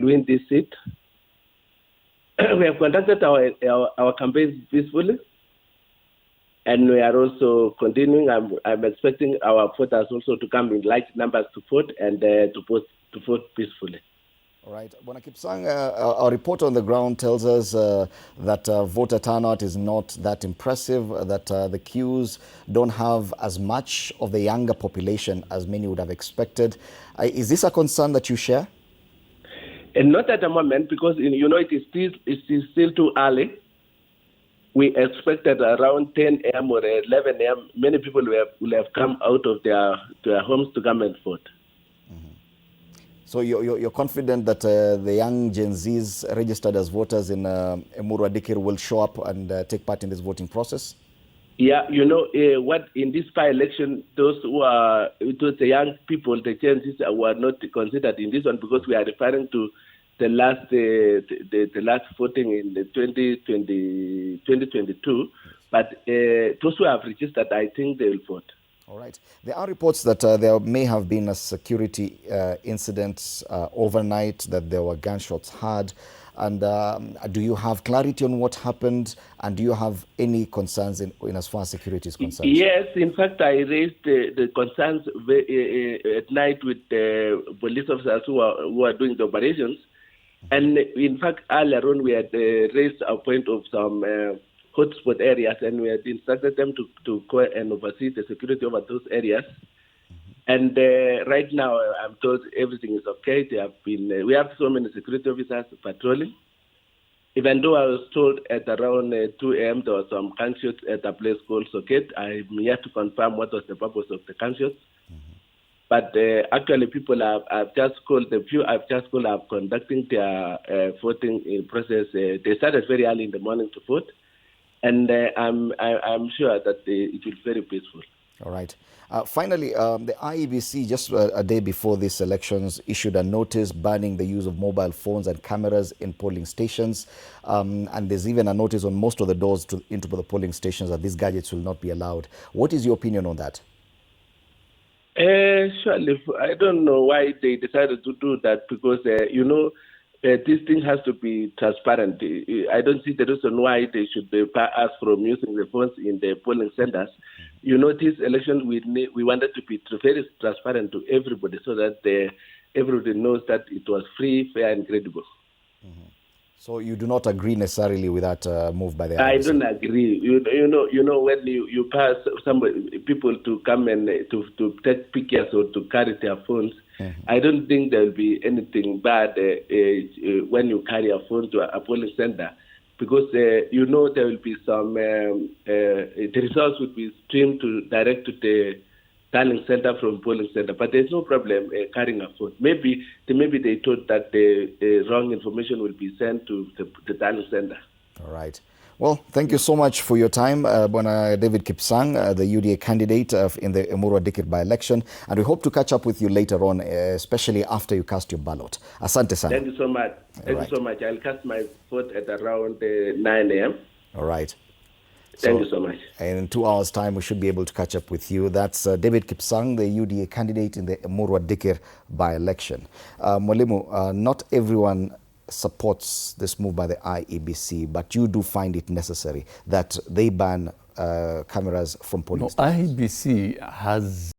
win this seat. We have conducted our campaigns peacefully, and we are also continuing. I'm expecting our voters also to come in large numbers to vote and to vote peacefully. All right. Bwana Kipsang, our report on the ground tells us that voter turnout is not that impressive, that the queues don't have as much of the younger population as many would have expected. Is this a concern that you share? And not at the moment, because it is still too early. We expected around 10 a.m. or 11 a.m. Many people will have come out of their homes to come and vote. So you're confident that the young Gen Zs registered as voters in Emurua Dikirr will show up and take part in this voting process? Yeah, what in this by-election, those the young people, the Gen Zs were not considered in this one, because we are referring to the last voting in the 2022. But those who have registered, I think they will vote. All right. There are reports that there may have been a security incident overnight, that there were gunshots heard. And do you have clarity on what happened? And do you have any concerns in as far as security is concerned? Yes, in fact, I raised the concerns at night with the police officers who are doing the operations. And in fact, earlier on, we had raised a point of some hotspot areas, and we had instructed them to go and oversee the security over those areas. And right now, I'm told everything is okay. We have so many security officers patrolling. Even though I was told at around 2 a.m. there were some gunshots at a place called Socket. I'm yet to confirm what was the purpose of the gunshots. But actually, people have just called, the few I've just called are conducting their voting process. They started very early in the morning to vote. And I'm sure that it will be very peaceful. All right. Finally, the IEBC, just a day before these elections, issued a notice banning the use of mobile phones and cameras in polling stations. And there's even a notice on most of the doors into the polling stations that these gadgets will not be allowed. What is your opinion on that? Surely, I don't know why they decided to do that, because, this thing has to be transparent. I don't see the reason why they should bar us from using the phones in the polling centers. This election, we wanted to be very transparent to everybody, so that everybody knows that it was free, fair, and credible. So you do not agree necessarily with that move by the IEBC? I don't agree. When you pass people to come and to take pictures or to carry their phones, I don't think there will be anything bad when you carry a phone to a polling center, because there will be some the results will be streamed direct to the tallying center from polling center, but there's no problem carrying a phone. Maybe they thought that the wrong information will be sent to the tallying center. All right. Well, thank you so much for your time, Bwana David Kipsang, the UDA candidate in the Emurua Dikirr By-Election, and we hope to catch up with you later on, especially after you cast your ballot. Asante sana. Thank you so much. Thank you so much. I'll cast my vote at around 9 a.m. All right. Thank you so much. In 2 hours' time, we should be able to catch up with you. That's David Kipsang, the UDA candidate in the Emurua Dikirr By-Election. Mwalimu, not everyone supports this move by the IEBC, but you do find it necessary that they ban cameras from polling stations. IEBC has